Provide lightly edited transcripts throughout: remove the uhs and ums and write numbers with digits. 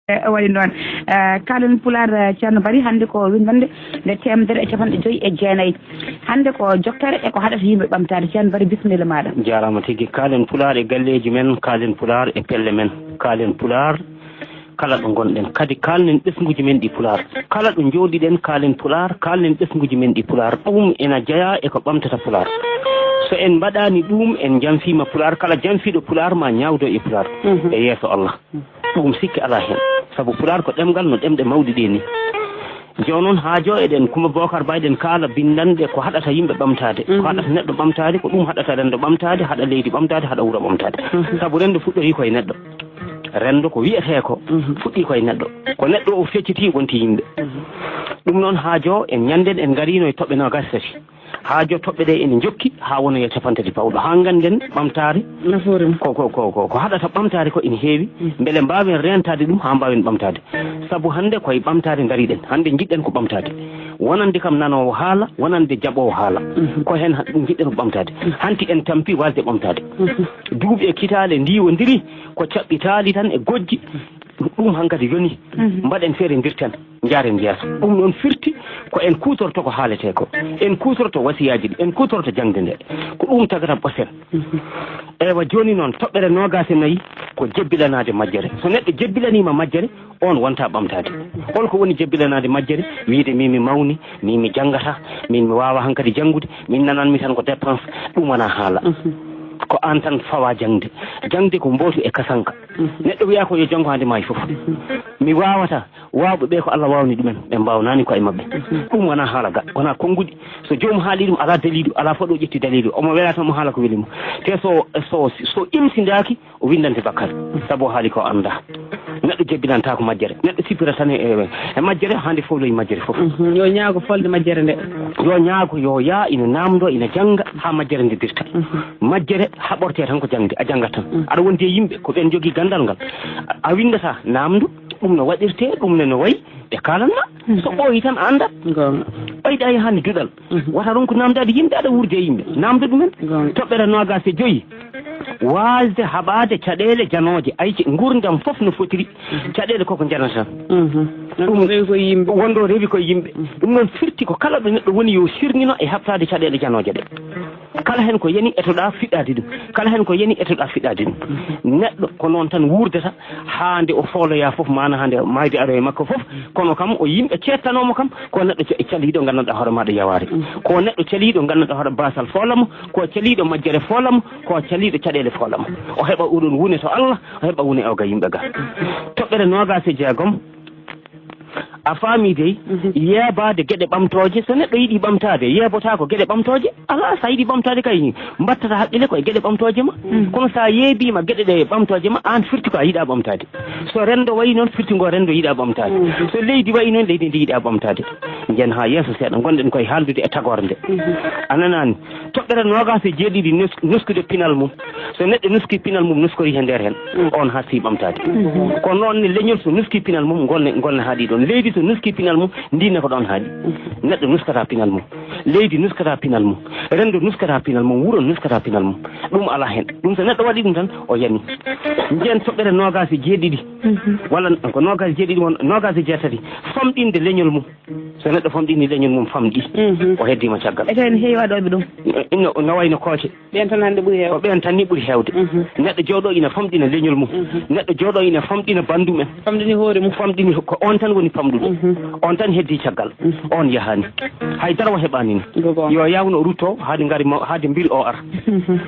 waɗi noon kalen pular ceerno Bari hannde ko windande nde 150 hannde ko jokkere e ko haɗata yimɓe ɓamtade ceerno Bari bisimilla maɗa jarama tigui kalen pular e galleji men kalen pular e pelle men kalen pular kala ɗo gonɗen kadi kalnen ɓesguji men ɗi pular kala ɗo jooɗiɗen kalen pular kalnen ɓesguji men ɗi pular ɗum ena jeeya e ko ɓamtata pular so en mbaɗani ɗum en janfima pular kala janfiɗo pular ma ñawdo e pular e yeeso Allah ɗum sikki ala hen saabu pular ko ɗemgal no ɗemɗe mawɗi ɗe ni joni noon haajo eɗen Coumba Bocar Ba eɗen kaala bindanɗe ko haɗata yimɓe ɓamtade ko haɗata neɗɗo ɓamtade ko ɗum haɗata rendo ɓamtade haɗa leydi ɓamtade haɗa wuuro ɓamtade saabu rendo fuɗɗori koye neɗɗo rendo ko wiyete ko fuɗɗi koye neɗɗo ko neɗɗo o fecciti wonti yimɓe ɗum noon haajo en ñanden en garino e toɓɓe 27 haajo toɓɓe ɗe ene jokki ha wona e 50 pawɗo ha ganden ɓamtare ko haɗata ɓamtare ko ene heewi beele mbawen rentade ɗum ha mbawen ɓamtade saabu hande koye ɓamtade dariɗen hande jiɗɗen ko ɓamtade wonande kam nanowo haala wonande jaɓowo haala ko hen ɗum jiɗɗen ko ɓamtade hanti en tampi wasde ɓamtade duuɓi e kitale ndiwodiri ko caɓɓitali tan e gojji ɗum hankadi yoni mbaɗen feere dirten jaren jeeso ɗum noon firti ko en kutorto ko haalete ko en kutorto wasiyaji ɗi en kutorto jangde nde ko ɗum tagata ɓosen ewa joni noon toɓɓere 24 ko jebbilanade majjere so neɗɗo jebbilanima majjere on wonta ɓamtade holko woni jebbilanade majjere wiide min mi mawni min mi janggata min mi wawa hankadi janggude min nananmi tan ko dépense ɗum wona haala ko an tan fawa jangde ko mbootu e kasanka neɗɗo wiya ko yo janggo hande maayi foof mi wawata wawɓe ɓe ko Allah wawni ɗumen ɓe mbawnani koye mabɓe ɗum wona haala ga wona konngudi so jomum haali ɗum ala dalilu ala foɗo ƴetti dalilu omo welata mo haala ko weeli mo te so imsidaki o windante bakkar saabu o haali ko anda neɗɗo jebbinanta ko majjere neɗɗo sippira tan e majjere hande foloyi majjere foof yo ñaago folde majjere nde yo ñaago yo yaa ina namdo ina jangga ha majjere nde dirta majjere haɓorte tan ko jangde a janggat tan aɗa wondi e yimɓe ko ɓen jogui gandal ngal a windata namdu ɗum no waɗirte ɗum ne no wayi ɓe kalanma so ɓooyi tan anda ɓayɗa e hande duɗal wata ronko namdade yimɓe aɗa wurde e yimɓe namdo ɗumen toɓɓere 25 wasde haɓade caɗele janoje ayci gurdam foof no fotiri caɗele koko janata ɗum wondo rewi koye yimɓe ɗum noon firti ko kala ɗo neɗɗo woni yo sirnino e habtade caɗele janoje ɗe kala hen ko yani etoɗa fiɗɗade ɗum kala hen ko yani etoɗa fiɗɗade ɗum neɗɗo ko noon tan wurdata hande o foloya foof mana hande mayde aro e makko foof kono kam o yimɓe cettanomo kam ko neɗɗo caliɗo gandanɗa hoore maɗa yaware ko neɗɗo caliɗo gandanɗa hoore basal folamo ko caliɗo majjere folamo ko caliɗo caɗele folamo o heɓa oɗon wune to Allah o heɓa wune ewga yimɓe ga toɓɓere 26 a faami dey yeebade gueɗe ɓamtoje so neɗɗo yiiɗi ɓamtade yeebota ko gueɗe ɓamtoje ala sa yiiɗi ɓamtade kay mbattata haqqille koye gueɗe ɓamtoje ma kono sa yeebima gueɗe ɗe ɓamtoje ma an firti ko a yiiɗa ɓamtade so rendo wayi noon firti ngo rendo yiiɗa ɓamtade so leydi wayi noon leydi ndi yiiɗa ɓamtade jen ha yeeso seeɗa gonɗen koye haaldude e tagore nde ananani toɓɓere 27 nuskude pinal mum so neɗɗo nuski pinal mum nuskori he nder hen on hasi ɓamtade kono noon ne leñol so nuski pinal mum golne haaɗi ɗon leydi so nuski pinal mum ndine ko ɗon haaɗi neɗɗo nuskata pinal mum leydi nuskata pinal mum rendo nuskata pinal mum wuuro nuskata pinal mum ɗum ala hen ɗum so neɗɗo waɗi ɗum tan o yani jen toɓɓere 27 walla ko 27 won 26 famɗinde leñol mum so neɗɗo famɗini leñol mum famɗi o heddima caggal eten heewi waɗoɓe ɗum no wayno kooce ɓen tan hande ɓuuri hewde ko ɓen tan ni ɓuuri hewde neɗɗo jooɗo ina famɗina leñol mum neɗɗo jooɗo ina famɗina bandum en famɗini hoore mum famɗini ko on tan woni famɗuɗo on tan heddi caggal on yahani haydara o heɓanini yo yawno rutto haade ngari haade mbiri o ara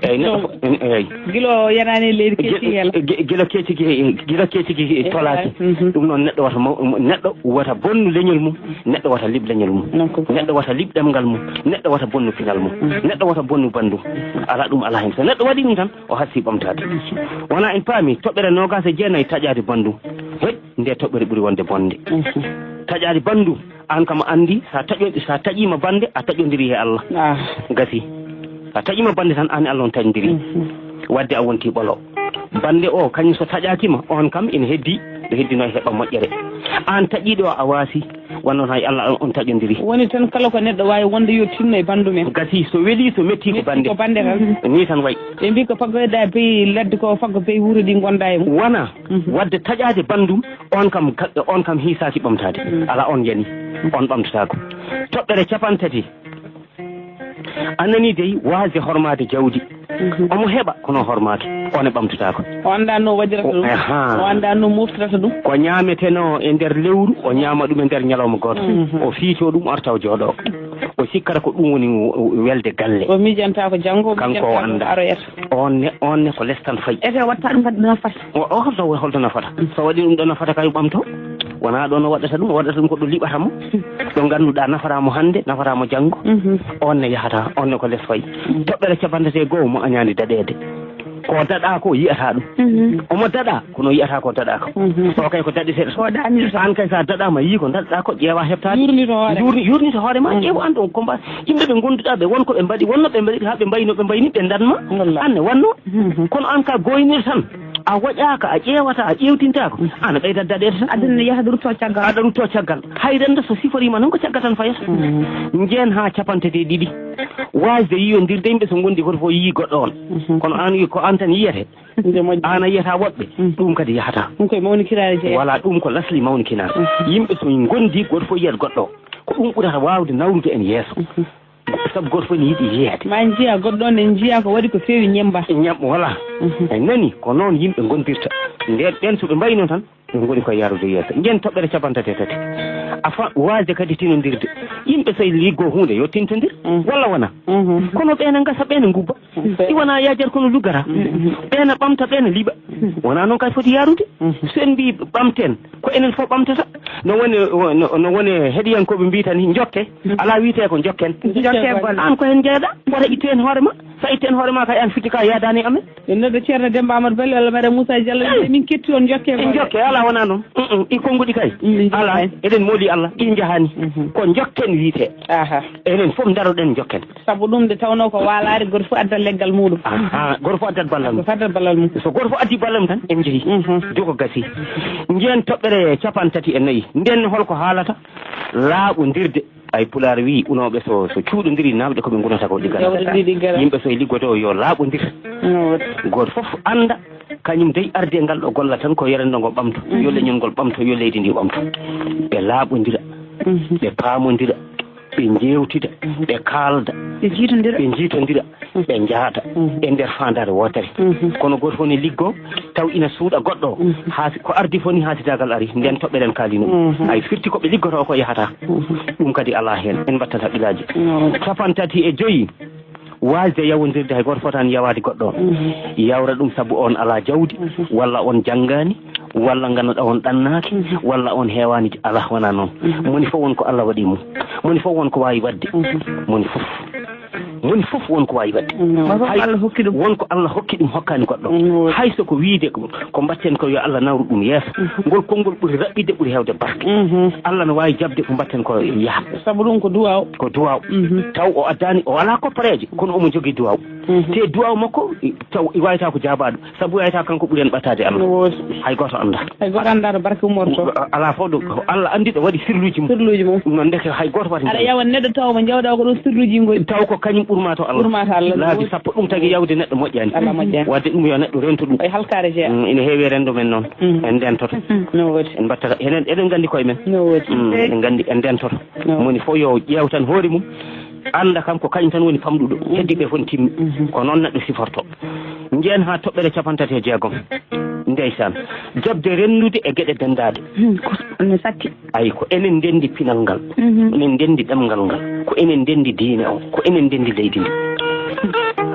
eyyi neɗɗo eyyi guilo yanani leydi keccigel gila keccigi tolaki ɗum noon neɗɗo wata bonnu leñol mum neɗɗo wata liɓ leñol mum neɗɗo wata liɓ ɗemgal mum neɗɗo wata bonnu pinal mum neɗɗo wata bonnu bandum ala ɗum ala hen so neɗɗo waɗi ɗum tan o hasi ɓamtade wona en paami toɓɓere 29 taƴade bandum he nde toɓɓere ɓuuri wonde bonde taƴade bandum an kam andi sa taƴima bande a taƴodiri e Allah gasi a taƴima bande tan an Allah on taƴodiri wadde a wonti ɓolo bande o kañum so taƴakima on kam ina heddi ɗo heddino e heɓa moƴƴere an taƴiɗo a waasi wonnoon hay Allah on taƴodiri woni tan kala ko neɗɗo wawi wonde yo tinno e bandu men gasi so weeli so metti ko bande tan ni tan way ɓe mbi ko faggoyɗa beyi ladde ko faggo beyi wuuro ɗi gonda e mum wona wadde taƴade bandum on kam hiisaki ɓamtade ala on yani on ɓamtatako toɓɓere capantati annani dey waasde hormade jawdi omo heɓa kono hormata one ɓamtatako o anda no waɗirata ɗum o anda no moftata ɗum ko ñameteno e nder lewru o ñama ɗum e nder ñalawma goto o fiito ɗum arta o jooɗo o sikkata ko ɗum woni welde galle o mijanta ko janggo kanko o anda aroyata on ne ko lestan fayi ete watta ɗum kadi nafata o holto nafata so waɗi ɗum ɗo nafata kay ɓamto wona ɗo no waɗata ɗum o waɗata ɗum ko ɗo liɓatamo ɗo ganduɗa nafaramo hande nafaramo janggo on ne yahata on ne ko less fayi toɓɓere capantati goho mo añani daɗede ko daɗa ko yiyata ɗum omo daɗa kono yiyata ko daɗa ko o kay ko daɗiteɗo soɗani an kay sa daɗama yii ko daɗɗa ko ƴeewa heɓtade yurnito hoorema ƴeewa an ɗon combat yimɓe ɓe gonduɗa ɓe wonko ɓe mbaɗi wonno ɓe mbaɗi ha ɓe mbayino ɓe mbayni ɓe danma anne wonno kono an ka goynir tan a waƴaka a ƴeewata a ƴewtintako ana ɓeyda daɗede tan aduna yahata rutto caggal aɗa rutto caggal hay renda so siforima noon ko caggal tan fayata jeen ha capantati ɗiɗi wasde yiyodirde yimɓe so gondi goto fof yii goɗɗo on kono an ko an tan yiyete an a yiyata woɓɓe ɗum kadi yahata ɗum koye mawnikirade je voilà ɗum ko lasli mawnikinade yimɓe so gondi goto fof yiyata goɗɗo o ko ɗum ɓurata wawde nawrude en yeeso saabu goto fof ne yiiɗi yeyade ma jiiya goɗɗo on en jiiya ko waɗi ko feewi ñemba voilà en nani ko noon yimɓe gondirta nden ɓen soɓe mbayno tan ɓe goni koye yarude yeeso jen toɓɓere capantati tati afa wasde kadi tinodirde yimɓe so liggo hunde yo tintodir walla wona kono ɓene gasa ɓene gubba i wona yajar kono luggata ɓene ɓamta ɓene liiɓa wona noon kay foti yarude so en mbi ɓamten ko enen fof ɓamtata no woni heɗiyankoɓe mbi tan jokke ala wiite ko jokken an ko hen jeeɗa wota ittu hen hoorema sa itti hen hoorema kay an fitti ka yadani amen en nodde ceerno Demba Amadou Bally walla madame Moussa Diallo min ketti on jokke en jokke ala wona noon ɗi konnguɗi kay ala eɗen mooli Allah ɗi jahani ko jokken wiite enen fof daroɗen jokken saabu ɗum nde tawno ko walare goto fof addat leggal muɗum goto fof addat ballal mum addat ballal mum so goto fof addi ballal mum tan en jeehi joko gasi jeen toɓɓere capantati e nayyi nden holko haalata laaɓodirde ay pulaar wi unoɓe so cuuɗodiri namɗe koɓe gunata ko ɗiggal yimɓe so e liggoto yo laaɓodir goto foof anda kañum dey arde e ngal ɗo golla tan ko yerendo ngo ɓamto yo leñol ngol ɓamto yo leydi ndi ɓamto ɓe laaɓodira ɓe paamodira ɓe jewtida ɓe kaalda ɓe jiitodira ɓe jaata e nder fandare wotere kono goto fof ne liggo taw ina suuɗa goɗɗo ko ardi fof ni haasidagal ari nden toɓɓeɗen kaalino ay firti koɓe liggoto ko yahata ɗum kadi ala hen en mbattat haqqillaji capantati e joyyi wasde yawodirde hay goto fotani yawade goɗɗo on yawra ɗum saabu on ala jawdi walla on janggani walla ganduɗa on ɗannaki walla on heewani ala wona noon moni fof wonko Allah waɗi mum moni fof wonko wawi wadde moni fof wonko wawi wadde wonko Allah hokki ɗum hokkani goɗɗo hayso ko wiide ko mbatten ko yo Allah nawru ɗum yeeso ngol konngol ɓuuri raɓɓide ɓuuri hewde barke Allah ne wawi jabde ko mbatten ko yaaha saabu ɗum ko duwaw taw o addani o ala koppareje kono omo jogui duwaw te duwaw makko taw wayata ko jabaɗo saabu wayata kanko ɓuuri en ɓattade Allah hay goto anda to barke umorto ala fof ɗo Allah andi ɗo waɗi sirluji mum noon ndeke hay goto wata aɗa yawa neɗɗo taw mo jawɗa ko ɗon sirluji ngoy taw ko kañum ɓurma to Allah laabi sappo ɗum tagui yawde neɗɗo moƴƴani wadde ɗum yo neɗɗo rento ɗum ay halkare je ina heewi rendo men noon en ndentoto en mbattata enen eɗen gandi koye men en gandi en ndentoto moni fof yo ƴeew tan hoore mum anda kam ko kañum tan woni famɗuɗo heddiɓe fof timmi ko noon neɗɗo siforto jeen ha toɓɓere capantati e jeegom ndeysan jabde rennude e gueɗe dendade ne satti ayi ko enen ndendi pinal ngal enen ndendi ɗemgal ngal ko enen ndendi diine o ko enen ndendi leydi ndi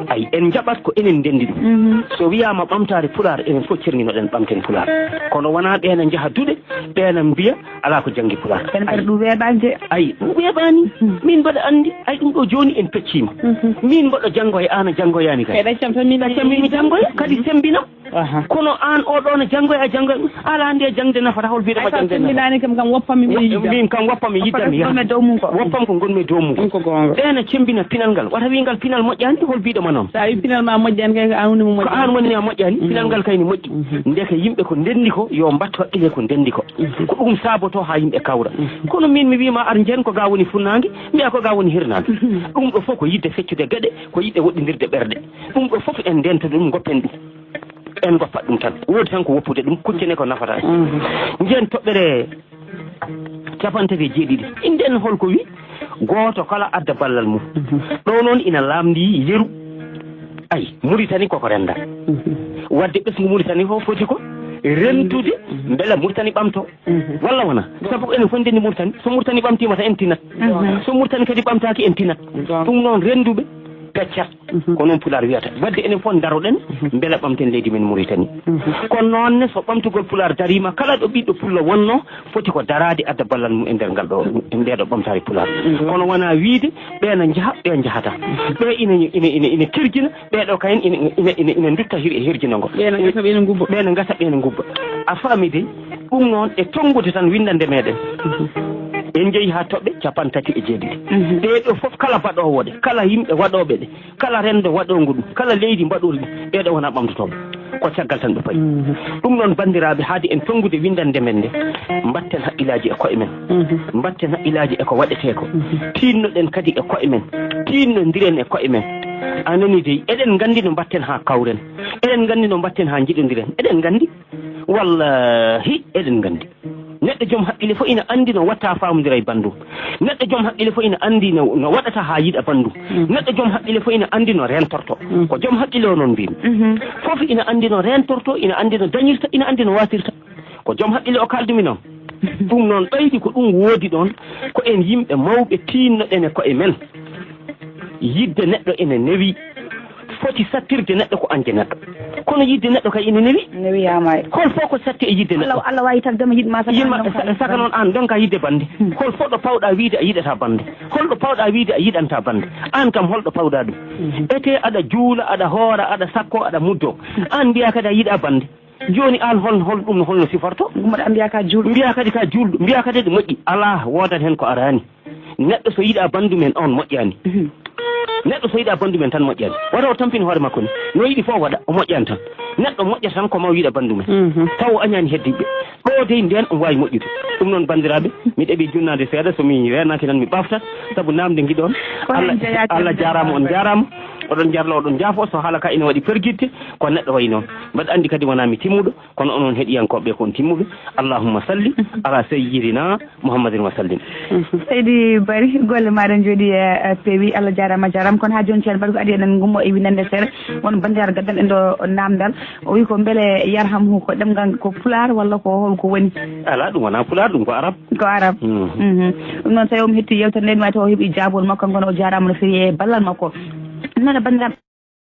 ayi en jaɓat ko enen ndendi ɗum so wiyama ɓamtare pulaar enen fof cerguinoɗen ɓamten pulaar kono wona ɓeena jaaha duɗe ɓeena mbiya ala ko janggi pulaar ɗum weeɓani de ayi ɗum weeɓani min mbaɗa andi ay ɗum ɗo joni en peccima min mbaɗo janggoye an a janggoyani kay ɗaccam tan mi janggoya kadi sembinam kono an oɗo no janggoy a janggoy ala hande jangde nafata hol biɗama jangde nafata kam woppami min kam woppami yiddami woppam ko gonmi dow mum ko ɓena cembina pinal ngal wata wingal pinal moƴƴani hol biɗama noon sa wi pinal ma moƴƴani kay ko an woni mo moƴƴani ko an woni a moƴƴani pinal ngal kayni moƴƴi ndeke yimɓe ko ndendi ko yo mbattu haqqille ko ndendi ko ko ɗum saboto ha yimɓe kawra kono min mi wima ar jen ko ga woni funnague mbiya ko ga woni hirnade ɗum ɗo fof ko yidde feccude gueɗe ko yidde woɗɗodirde ɓerɗe ɗum ɗo fof en ndento ɗum goppen ɗum en goppat ɗum tan woodi tan ko woppude ɗum kuccene ko nafata jen toɓɓere 57 inden holko wi goto kala adda ballal mum ɗo noon ina lamdi yeru ay Mauritanie koko renda wadde ɓesgu Mauritanie fof foti ko rentude beele Mauritanie ɓamto walla wona sabu ko enen fof ndenni Mauritanie so Mauritanie ɓamtima tan en tinat so Mauritanie kadi ɓamtaki en tinat ɗum noon renduɓe peccat ko noon Pulaar wiyata wadde enen fof daroɗen beele ɓamten leydi men Mauritanie kono noonne so ɓamtugol Pulaar darima kala ɗo ɓiɗɗo pullo wonno foti ko darade adda ballal mum e nder ngal ɗo e ndeɗo ɓamtare Pulaar kono wona wiide ɓeena jaaha ɓe jahata ɓe ina kirjina ɓeɗo kayen ina dutta hirjinago ɓeena gasa ɓeena gubba a faami de ɗum noon e tongude tan windande meɗen en jeeyi ha toɓɓe 37 ɗeɗo foof kala mbaɗowo ɗe kala yimɓe waɗoɓe ɗe kala rendo waɗogo ɗum kala leydi mbaɗori ɗum ɓeɗo wona ɓamtotoɓe ko caggal tan ɓe payi ɗum noon bandiraɓe haade en tongude windande men nde mbatten haqqillaji e koye men mbatten haqqillaji eko waɗete ko tinnoɗen kadi e koye men tinnodiren e koye men anani dey eɗen gandi no mbatten ha kawren eɗen gandi no mbatten ha jiɗodiren eɗen gandi wallahi eɗen gandi neɗɗo joom haqqille fof ina andi no watta famodira e bandum neɗɗo joom haqqille fof ina andi no waɗata ha yiɗa bandum neɗɗo joom haqqille fof ina andi no rentorto ko joom haqqille o noon mbimi fof ina andi no rentorto ina andi no dañirta ina andi no wasirta ko joom haqqille o kaldumi noon ɗum noon ɓaydi ko ɗum woodi ɗon ko en yimɓe mawɓe tinnoɗen e koye men yidde neɗɗo ene newi foti sattirde neɗɗo ko anje neɗɗo kono yidde neɗɗo kay ina newi yamay hol fof ko satti e yidde neɗɗo Allah wawi tagdema yiɗma saka noon an donc a yidde bande hol foɗɗo pawɗa wiide a yiɗata bande holɗo pawɗa wiide a yiɗanta bande an kam holɗo pawɗa ɗum ete aɗa juula aɗa hoora aɗa sakko aɗa muddo an mbiya kadi a yiɗa bande joni an holɗum holno siforto mbiɗa mbiya ka juulɗo mbiya kadi ka juulɗo mbiya kadi ɗe moƴƴi ala wodat hen ko arani neɗɗo so yiɗa bandu men on moƴƴani neɗɗo so yiɗa bandu men tan moƴƴani wata o tampini hoore makko ni no yiɗi fof waɗa o moƴƴani tan neɗɗo moƴƴata tan ko ma yiɗa bandu men taw o añani heddiɓe ɗo dey nden o wawi moƴƴude ɗum noon bandiraɓe mi ɗeɓi junnade seeɗa somi renaki tan mi ɓaftat saabu namde guiɗon Allah jarama on jarama oɗon jarlo oɗon jaafo so haala ka ina waɗi perguitte ko neɗɗo wayi noon mbaɗa andi kadi wona mi timmuɗo kono onon heɗiyankoɓe kon timmuɓe allahumma salli ala sayyidina mouhammadin wa sallim seydi Bary golle maɗen jooɗi e peewi Allah jarama jarama kono ha joni ceerno Bary ko adi eɗen gummo e winande seeɗa won bandiraɗo gaddan en ɗo namdal o wi ko beele yarhamu ko ɗemgal ko Pulaar walla ko holko woni ala ɗum wona Pulaar ɗum ko arab ɗum noon tawi omo hetti yewtere nde mi wawi taw o heeɓi jabol makko kono o jarama no feewi e ballal makko noon bandiraɓe